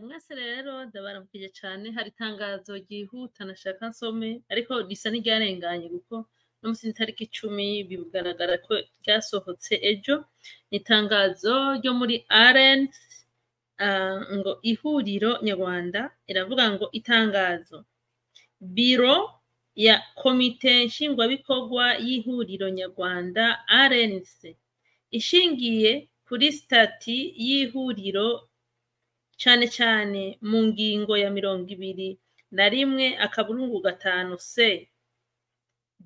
Mwese rero ndabaramukije cyane hari itangazo ryihuta nashaka nsome ariko risa n'iryarenganye kuko no musi itariki 10 bigaragara ko ryasohotse ejo. Itangazo ryo muri RN ngo ihuriro nyarwanda iravuga ngo itangazo biro ya komite nshingwabikorwa y'ihuriro nyarwanda RNC ishingiye kuri stati y'ihuriro cyane cyane mu ngingo ya 21 C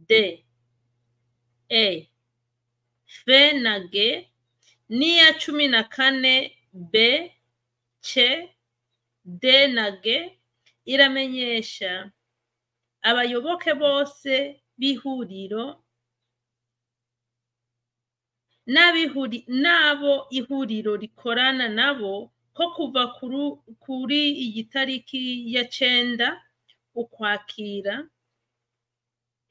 D E F na G n'iya 14 B C D na G iramenyesha abayoboke bose b'ihuriro n'abo ihuriro rikorana nabo ko kuva kuri iyi tariki ya 9 Ukwakira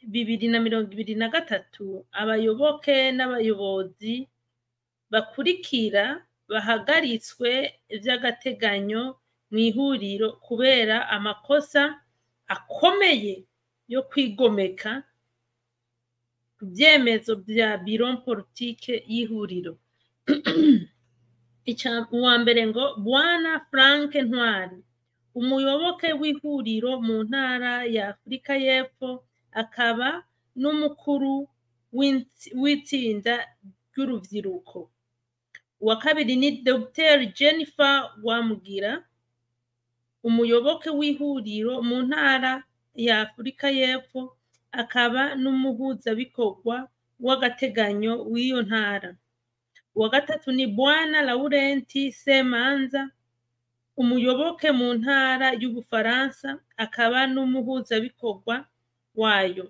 2023 abayoboke n'abayobozi bakurikira bahagaritswe vy'agateganyo mu ihuriro kubera amakosa akomeye yo kwigomeka ku vyemezo vya biro politike y'ihuriro. Uwa mbere ngo Bwana Frank Ntwari umuyoboke w'ihuriro mu ntara ya Afrika y'Epfo akaba n'umukuru w'itsinda ry'uruvyiruko. Uwa kabiri ni Dr Jennifer Wamugira umuyoboke w'ihuriro mu ntara ya Afrika y'Epfo akaba n'umuhuzabikorwa w'agateganyo w'iyo ntara. Uwa gatatu ni Bwana Laurenti Semanza umuyoboke mu ntara y'Ubufaransa akaba n'umuhuzabikorwa wayo.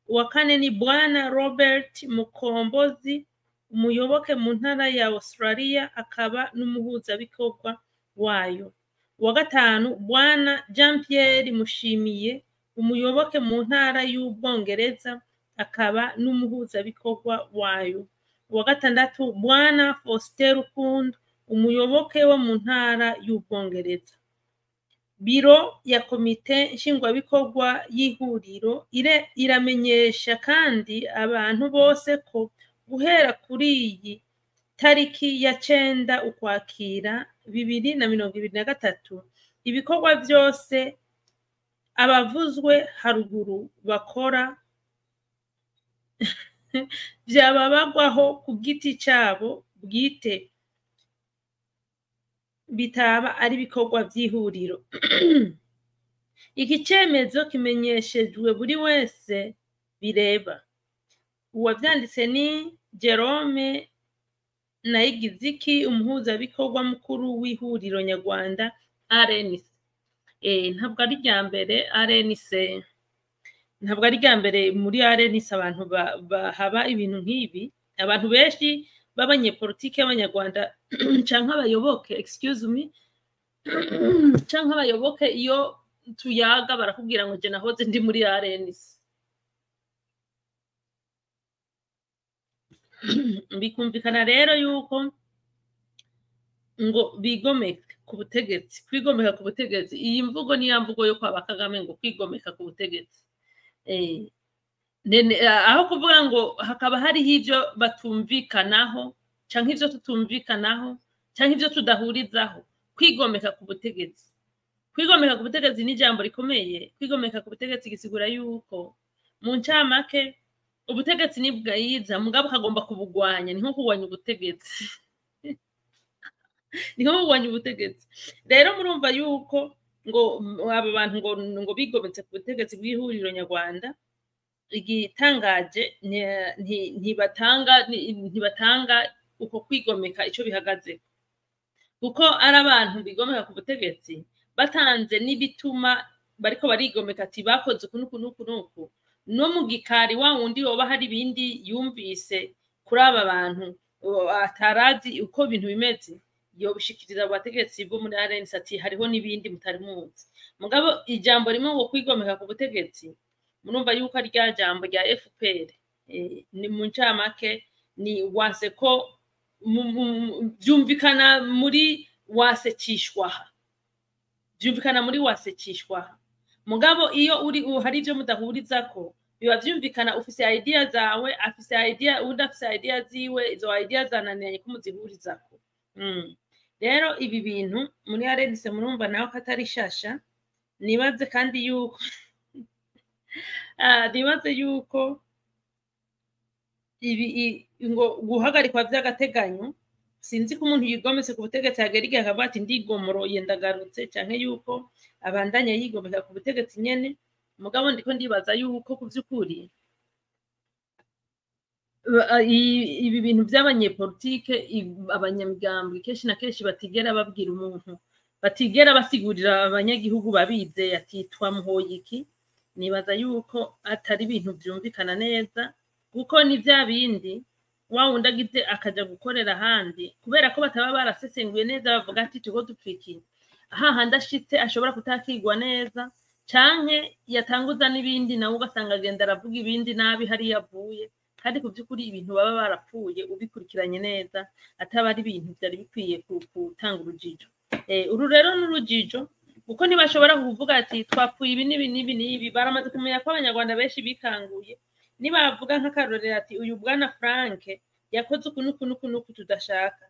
Uwa kane ni Bwana Robert Mukombozi umuyoboke mu ntara ya Australia akaba n'umuhuzabikorwa wayo. Uwa gatanu Bwana Jean Pierre Mushimiye umuyoboke mu ntara y'Ubwongereza akaba n'umuhuzabikorwa wayo. Uwa gatandatu Bwana Faustin Rukundo umuyoboke wo mu ntara y'Ubwongereza. Biro ya komite nshingwabikorwa y'ihuriro iramenyesha kandi abantu bose ko guhera kuri iyi tariki ya 9 Ukwakira 2023 ibikorwa byose abavuzwe haruguru bakora byababagwaho ku giti cyabo bwite bitaba ari bikorwa by'ihuriro. Iki cyemezo kimenyeshejwe buri wese bireba. Uwavyanditse ni Jerome Nayigiziki umuhuzabikorwa mukuru w'ihuriro nyarwanda RNC. Ntabwo ari rya mbere RNC ntabwo ari rya mbere muri RNC abantu bahaba ibintu nk'ibi. Abantu benshi b'abanyepolitike y'abanyarwanda canke abayoboke canke abayoboke iyo tuyaga barakubwira ngo je nahoze ndi muri RNC. Bikumvikana rero yuko ngo bigomeka ku butegetsi. Kwigomeka ku butegetsi iyi mvugo ni ya mvugo yo kwa Kagame ngo kwigomeka ku butegetsi. Aho kuvuga ngo hakaba hari ivyo batumvikanaho canke ivyo tutumvikanaho canke ivyo tudahurizaho. Kwigomeka ku butegetsi. Kwigomeka ku butegetsi ni jambo rikomeye. Kwigomeka ku butegetsi gisigura yuko mu ncamake ubutegetsi ni bwayiza mugabo kagomba kubugwanya. Ni nko kugwanya ubutegetsi. Ni nko kugwanya ubutegetsi. Rero murumva yuko ngo aba bantu ngo bigometse ku butegetsi bw'ihuriro nyarwanda. Igitangaje ntibatanga uko kwigomeka ico bihagaze. Kuko ari abantu bigomeka ku butegetsi batanze n'ibituma bariko barigomeka ati bakoze kunuku no mu gikari wa wundi woba hari ibindi yumvise kuri aba bantu atarazi uko ibintu bimeze yo bishikiriza abategetsi bo muri RNC ati hariho n'ibindi mutari muzi. Mugabo ijambo rimwe ngo kwigomeka ku butegetsi murumva yuko ari rya jambo rya FPR. Ni mu ncamake ni wase ko byumvikana muri wasekishwaha vyumvikana muri wasekishwa mugabo iyo uri hari ivyo mudahurizako biba vyumvikana ufise idea zawe afise idea undi afise idea ziwe izo idea zananiranye ko muzihurizako rero ibi bintu muri arenise murumva nawe ko atari shasha nibaze kandi yuko nibaze yuko ibi ngo guhagarikwa vy'agateganyo sinzi ko umuntu yigometse ku butegetsi hagera igihe akavuga ati ndigomoroye ndagarutse canke yuko abandanya yigomeka ku butegetsi nyene mugabo ndiko ndibaza yuko ku vy'ukuri ibi bintu by'abanyepolitike abanyamigambwe kenshi na kenshi batigera babwira umuntu batigera basigurira abanyagihugu babize ati twamuhoye iki nibaza yuko atari ibintu byumvikana neza kuko ni vya bindi wa wundi agize akaja gukorera ahandi kubera ko bataba barasesenguye neza bavuga ati tugo dupfiki hahandi ashitse ashobora kutakigwa neza canke yatanguza n'ibindi nawe ugasanga agenda aravuga ibindi nabi hari yavuye kandi ku by'ukuri ibintu baba barapfuye ubikurikiranye neza ataba ari ibintu byari bikwiye gutanga urujijo uru rero n'urujijo kuko ntibashobora kuvuga ati twapfuye ibi n'ibi baramaze kumenya ko abanyarwanda benshi bikanguye nibavuga nk'akarorero ati uyu bwana Frank yakoze uku tudashaka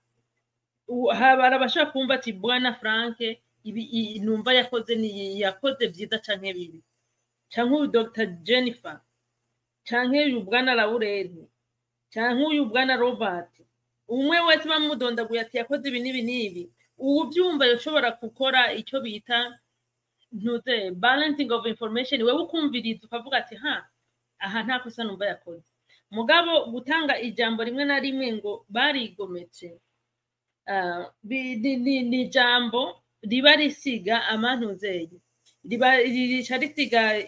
barabashaka kumva ati bwana Frank ibi numva yakoze byiza canke bibi canke uyu Dr Jennifer canke uyu bwana Laurent canke uyu bwana Robert umwe wese bamudondaguye ati yakoze ibi n'ibi ubu byumva yoshobora gukora icyo bita ntuze balancing of information wewe ukumviriza ukavuga ati aha nta kosa numva yakoze mugabo gutanga ijambo rimwe na rimwe ngo barigometse ni ijambo riba risiga amantuzeye riba risiga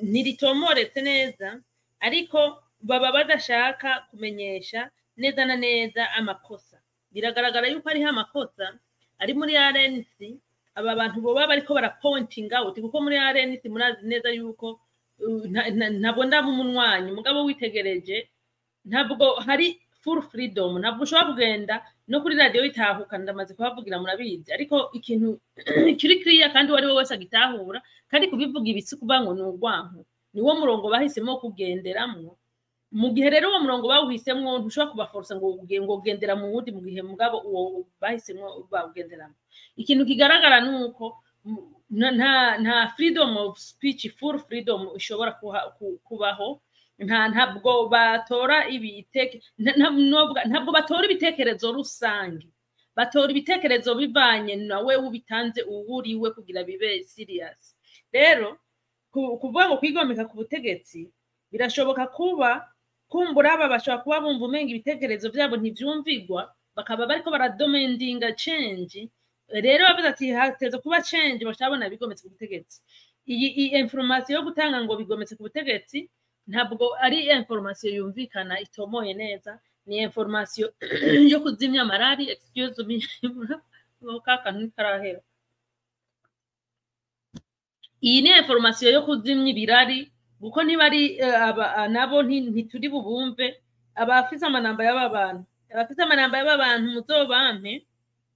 ntiritomoretse neza ariko baba badashaka kumenyesha neza na neza amakosa biragaragara yuko ariho amakosa ari muri RNC aba bantu boba bariko barapointing out kuko muri RNC murazi neza yuko ntabwo ndaba umunwanyi mugabo witegereje ntabwo hari full freedom ntabwo ushobora kugenda no kuri radio itahuka ndamaze kuhavugira murabizi ariko ikintu kiri clear kandi wari wese agitahura kandi kubivuga ibisi kubango n'urwanko niwo murongo bahisemo kugenderamwo mu gihe rero uwo murongo bawuhisemwo ntushobora kubaforsa ngo ugendera mu wundi mu gihe mugabo uwo bahisemo bawugenderamo ikintu kigaragara nuko nta freedom of speech full freedom ishobora kubaho ntabwo batora ntabwo batora ibitekerezo rusange batora ibitekerezo bivanye nawe ubitanze uburiwe kugira bibe serious rero kuvuga ngo kwigomeka ku butegetsi birashoboka kumbura aba bashobora kuba bumva umenga ibitekerezo byabo ntivyumvigwa bakaba bariko baradomendinga change rero bavuze ati hateze kuba change bashabona bigometse ku butegetsi iyi information yo gutanga ngo bigometse ku butegetsi ntabwo ari information yumvikana itomoye neza ni information yo kuzimya marari excuse me kaka nkarahera iyi ni information yo kuzimya ibirari kuko ntibari nabo ntituri bubumve abafise amanamba y'abantu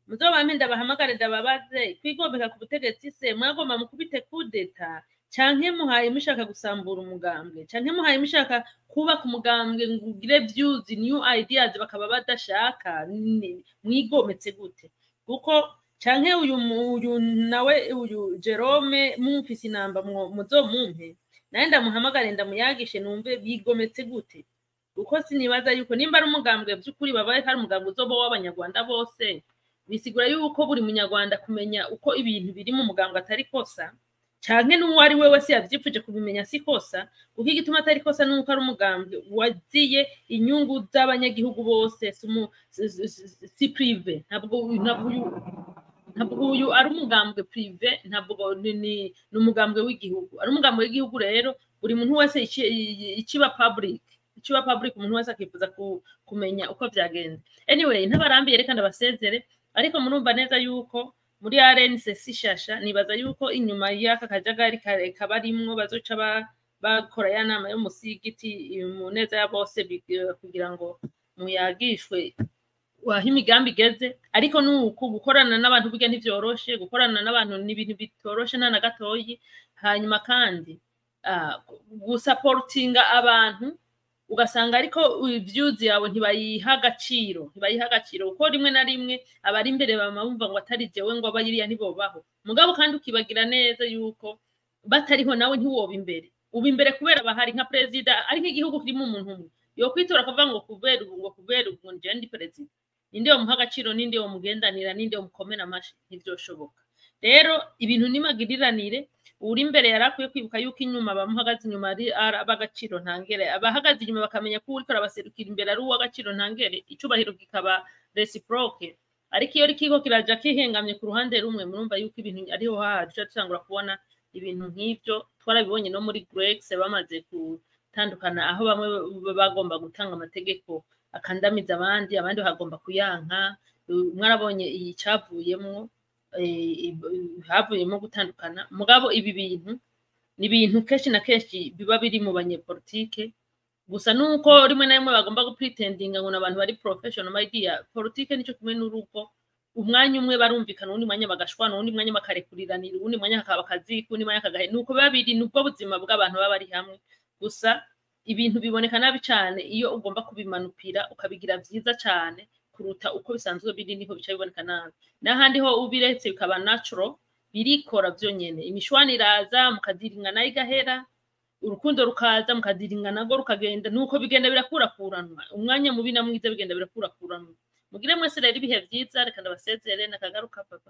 muzobampe ndabahamagare ndababaze kwigomeka ku butegetsi se mwagomba mukubite kudeta canke muhaye mushaka gusambura umugambwe canke muhaye mushaka kubaka umugambwe ngugire views new ideas bakaba badashaka mwigometse gute kuko canke uyu nawe uyu Jerome mumfise inamba muzomumpe naye ndamuhamagare ndamuyagishe numve bigometse gute kuko sinibaza yuko nimba ari umugambwe by'ukuri babaye hari umugambwe uzoba w'abanyarwanda bose bisigura yuko buri munyarwanda kumenya uko ibintu biri mu mugambwe atari kosa canke n'uwo ari we wese yavyipfuje kubimenya si kosa kuko igituma atari kosa nuko ari umugambwe waziye inyungu z'abanyagihugu bose si prive ntabwo uyu ari umugambwe prive ntabwo ni umugambwe w'igihugu ari umugambwe w'igihugu rero buri muntu wese ikiba public umuntu wese akifuza kumenya uko vyagenze anyway ntabarambiye reka ndabasezere ariko murumva neza yuko muri RNC si shasha nibaza yuko inyuma y'aka kajagari kabarimwo bazoca bakora ya nama yo musigiti mu neza ya bose kugira ngo muyagishwe waho imigambi igeze ariko nuko gukorana n'abantu burya ntivyoroshe gukorana n'abantu ni ibintu bitoroshe nta na gatoyi hanyuma kandi gusaporutinga abantu ugasanga ariko ivyuzi yawe ntibayiha agaciro kuko rimwe na rimwe abari imbere bama bumva ngo atari jewe ngo abayiriya ntibobaho mugabo kandi ukibagira neza yuko batariho nawe ntiwoba imbere uba imbere kubera bahari nka perezida ari nk'igihugu kirimo umuntu umwe yokwitora akavuga ngo kubera ubu nje ndi perezida ninde womuha agaciro ninde womugendanira ninde womukomera amashi ntivyoshoboka rero ibintu nimagiriranire uri imbere yarakwiye kwibuka yuko inyuma bamuhagaze inyuma ari abagaciro ntangere abahagaze inyuma bakamenya ko uriko arabaserukira imbere ari uw'agaciro ntangere icubahiro kikaba reciproke ariko iyo rikiko kiraja kihengamye ku ruhande rumwe murumva yuko ibintu ariho haje tutangura kubona ibintu nk'ivyo twarabibonye no muri Grex bamaze gutandukana aho bamwe bagomba gutanga amategeko akandamiza abandi bagomba kuyanka mwarabonye iyi cavuyemwo havuyemo gutandukana mugabo ibi bintu ni ibintu kenshi na kenshi biba biri mu banyepolitike gusa nuko rimwe na rimwe bagomba gupretendinga ngo n'abantu bari professional my dear politike nico kumwe n'urugo umwanya umwe barumvikana undi mwanya bagashwana undi mwanya bakarekuriranira undi mwanya hakaba akazi undi mwanya kagahe nuko babiri nubwo buzima bw'abantu baba bari hamwe gusa ibintu biboneka nabi cyane iyo ugomba kubimanupira ukabigira vyiza cyane kuruta uko bisanzwe biri niho bica biboneka nabi n'ahandi ho ubiretse bikaba natural birikora vyonyene imishwani iraza mukadiringana igahera urukundo rukaza mukadiringana go rukagenda nuko bigenda birakurakuranwa umwanya mubi na mwiza bigenda birakurakuranwa mugire mwese rero ibihe vyiza reka ndabasezere nakagaruka papa